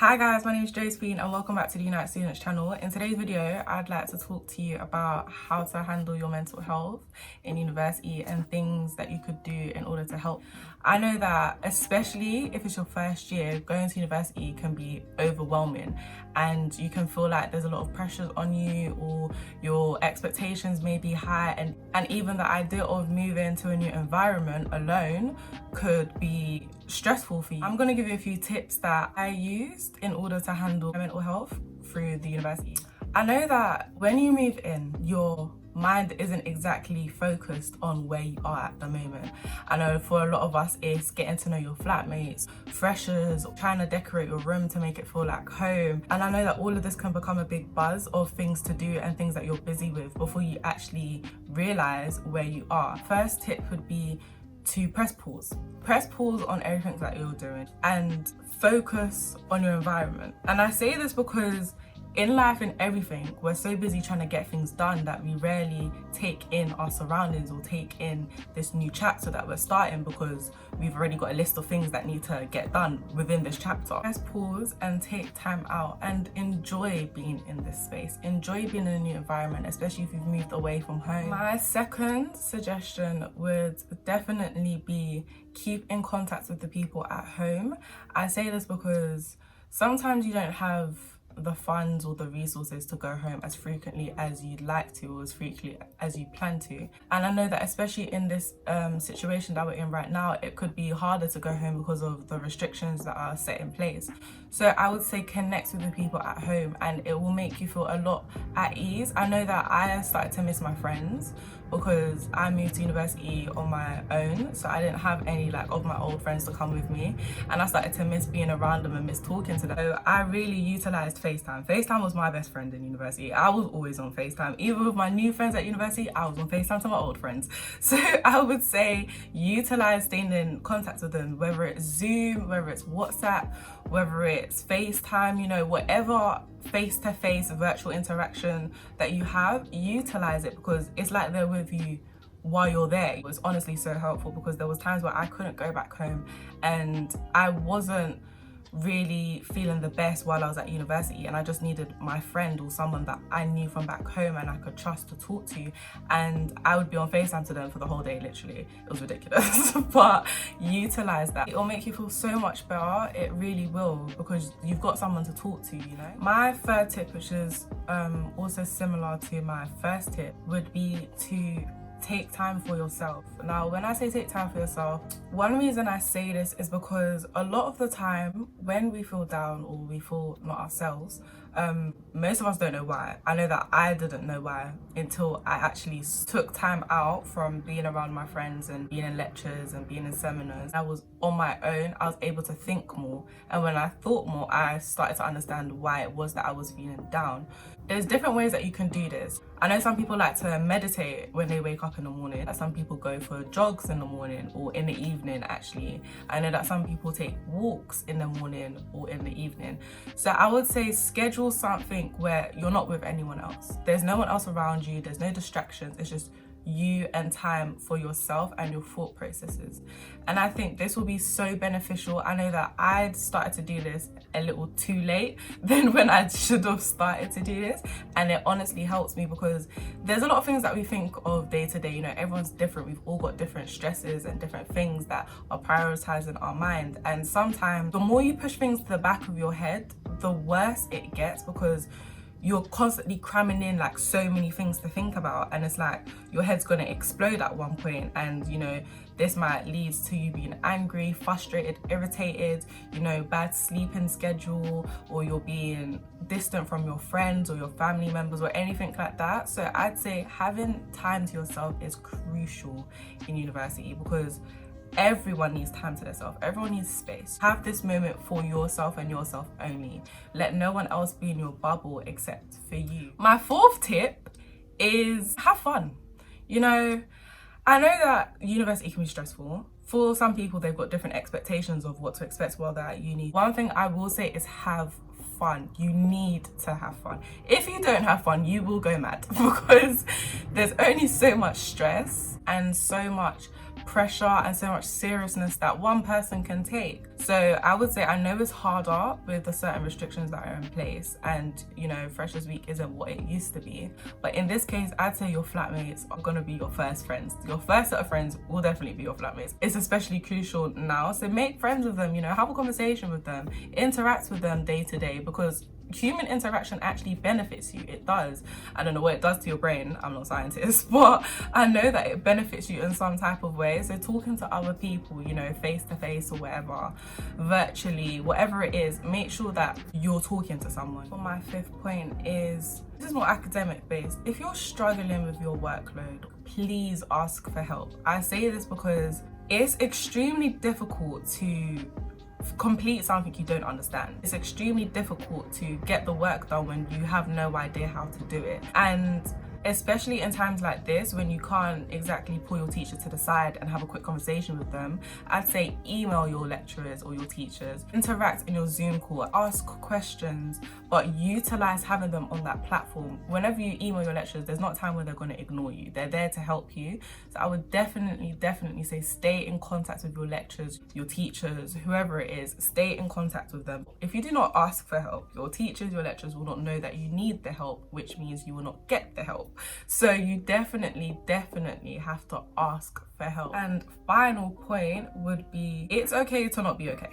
Hi guys, my name is Josephine and welcome back to the United Students channel. In today's video, I'd like to talk to you about how to handle your mental health in university and things that you could do in order to help. I know that especially if it's your first year, going to university can be overwhelming and you can feel like there's a lot of pressures on you or your expectations may be high, and even the idea of moving to a new environment alone could be stressful for you. I'm going to give you a few tips that I used in order to handle my mental health through the university. I know that when you move in, your mind isn't exactly focused on where you are at the moment. I know for a lot of us it's getting to know your flatmates, freshers, trying to decorate your room to make it feel like home. And I know that all of this can become a big buzz of things to do and things that you're busy with before you actually realize where you are. First tip would be to press pause. Press pause on everything that you're doing and focus on your environment. And I say this because in life and everything, we're so busy trying to get things done that we rarely take in our surroundings or take in this new chapter that we're starting because we've already got a list of things that need to get done within this chapter. Press pause and take time out and enjoy being in this space. Enjoy being in a new environment, especially if you've moved away from home. My second suggestion would definitely be keep in contact with the people at home. I say this because sometimes you don't have the funds or the resources to go home as frequently as you'd like to or as frequently as you plan to, and I know that especially in this situation that we're in right now, it could be harder to go home because of the restrictions that are set in place. So I would say connect with the people at home and it will make you feel a lot at ease. I know that I started to miss my friends because I moved to university on my own, so I didn't have any of my old friends to come with me, and I started to miss being around them and miss talking to them. So I really utilized Facetime. Facetime was my best friend in university. I was always on Facetime. Even with my new friends at university, I was on Facetime to my old friends. So I would say utilize staying in contact with them, whether it's Zoom, whether it's WhatsApp, whether it's Facetime, whatever face-to-face virtual interaction that you have, utilize it because it's like they're with you while you're there. It was honestly so helpful because there was times where I couldn't go back home and I wasn't really feeling the best while I was at university, and I just needed my friend or someone that I knew from back home and I could trust to talk to, and I would be on FaceTime to them for the whole day. Literally, it was ridiculous. But utilize that. It will make you feel so much better. It really will, because you've got someone to talk to. My third tip, which is also similar to my first tip, would be to take time for yourself. Now, when I say take time for yourself, one reason I say this is because a lot of the time when we feel down or we feel not ourselves, most of us don't know why. I know that I didn't know why until I actually took time out from being around my friends and being in lectures and being in seminars. I was on my own. I was able to think more, and when I thought more, I started to understand why it was that I was feeling down. There's different ways that you can do this. I know some people like to meditate when they wake up in the morning. Some people go for jogs in the morning or in the evening actually. I know that some people take walks in the morning or in the evening. So I would say schedule something where you're not with anyone else. There's no one else around you, there's no distractions, it's just you and time for yourself and your thought processes. And I think this will be so beneficial. I know that I started to do this a little too late than when I should have started to do this, and it honestly helps me because there's a lot of things that we think of day to day. Everyone's different. We've all got different stresses and different things that are prioritized in our mind, and sometimes the more you push things to the back of your head, the worse it gets because you're constantly cramming in so many things to think about, and it's like your head's gonna explode at one point, and this might lead to you being angry, frustrated, irritated, bad sleeping schedule, or you're being distant from your friends or your family members or anything like that. So I'd say having time to yourself is crucial in university because everyone needs time to themselves. Everyone needs space. Have this moment for yourself and yourself only. Let no one else be in your bubble except for you. My fourth tip is have fun. I know that university can be stressful. For some people, they've got different expectations of what to expect while they're at uni. One thing I will say is have fun. You need to have fun. If you don't have fun, you will go mad because there's only so much stress and so much pressure and so much seriousness that one person can take. So I would say, I know it's harder with the certain restrictions that are in place, and you know, Freshers Week isn't what it used to be, but in this case I'd say your flatmates are going to be your first friends. Your first set of friends will definitely be your flatmates. It's especially crucial now, so make friends with them, you know, have a conversation with them, interact with them day to day, because human interaction actually benefits you. It does. I don't know what it does to your brain, I'm not a scientist, but I know that it benefits you in some type of way. So talking to other people, you know, face to face or whatever, virtually, whatever it is, make sure that you're talking to someone. For my fifth point is, this is more academic based. If you're struggling with your workload, please ask for help. I say this because it's extremely difficult to complete something you don't understand. It's extremely difficult to get the work done when you have no idea how to do it. And especially in times like this, when you can't exactly pull your teacher to the side and have a quick conversation with them, I'd say email your lecturers or your teachers, interact in your Zoom call, ask questions, but utilize having them on that platform. Whenever you email your lecturers, there's not a time where they're going to ignore you. They're there to help you. So I would definitely say stay in contact with your lecturers, your teachers, whoever it is, stay in contact with them. If you do not ask for help, your teachers, your lecturers will not know that you need the help, which means you will not get the help. So you definitely have to ask for help. And final point would be, it's okay to not be okay.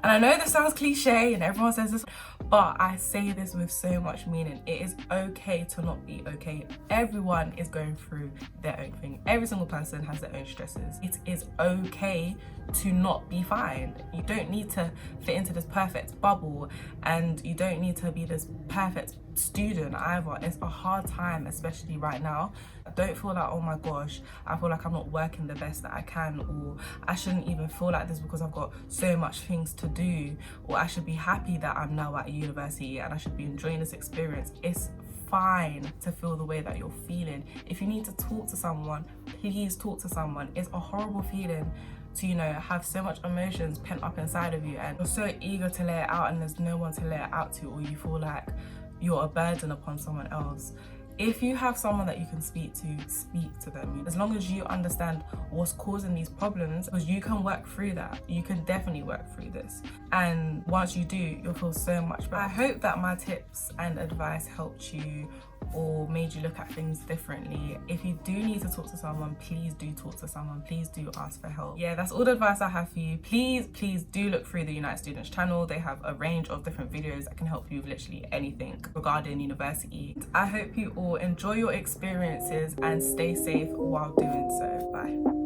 And I know this sounds cliche and everyone says this, but I say this with so much meaning. It is okay to not be okay. Everyone is going through their own thing. Every single person has their own stresses. It is okay to not be fine. You don't need to fit into this perfect bubble, and you don't need to be this perfect student either. It's a hard time, especially right now. Don't feel like, oh my gosh, I feel like I'm not working the best that I can, or I shouldn't even feel like this because I've got so much things to do, or I should be happy that I'm now at university and I should be enjoying this experience. It's fine to feel the way that you're feeling. If you need to talk to someone, please talk to someone. It's a horrible feeling to, you know, have so much emotions pent up inside of you and you're so eager to let it out and there's no one to let it out to, or you feel like you're a burden upon someone else. If you have someone that you can speak to them. As long as you understand what's causing these problems, because you can work through that. You can definitely work through this. And once you do, you'll feel so much better. I hope that my tips and advice helped you or made you look at things differently. If you do need to talk to someone, please do talk to someone. Please do ask for help. Yeah, that's all the advice I have for you. Please do look through the United Students channel. They have a range of different videos that can help you with literally anything regarding university. I hope you all enjoy your experiences and stay safe while doing so. Bye.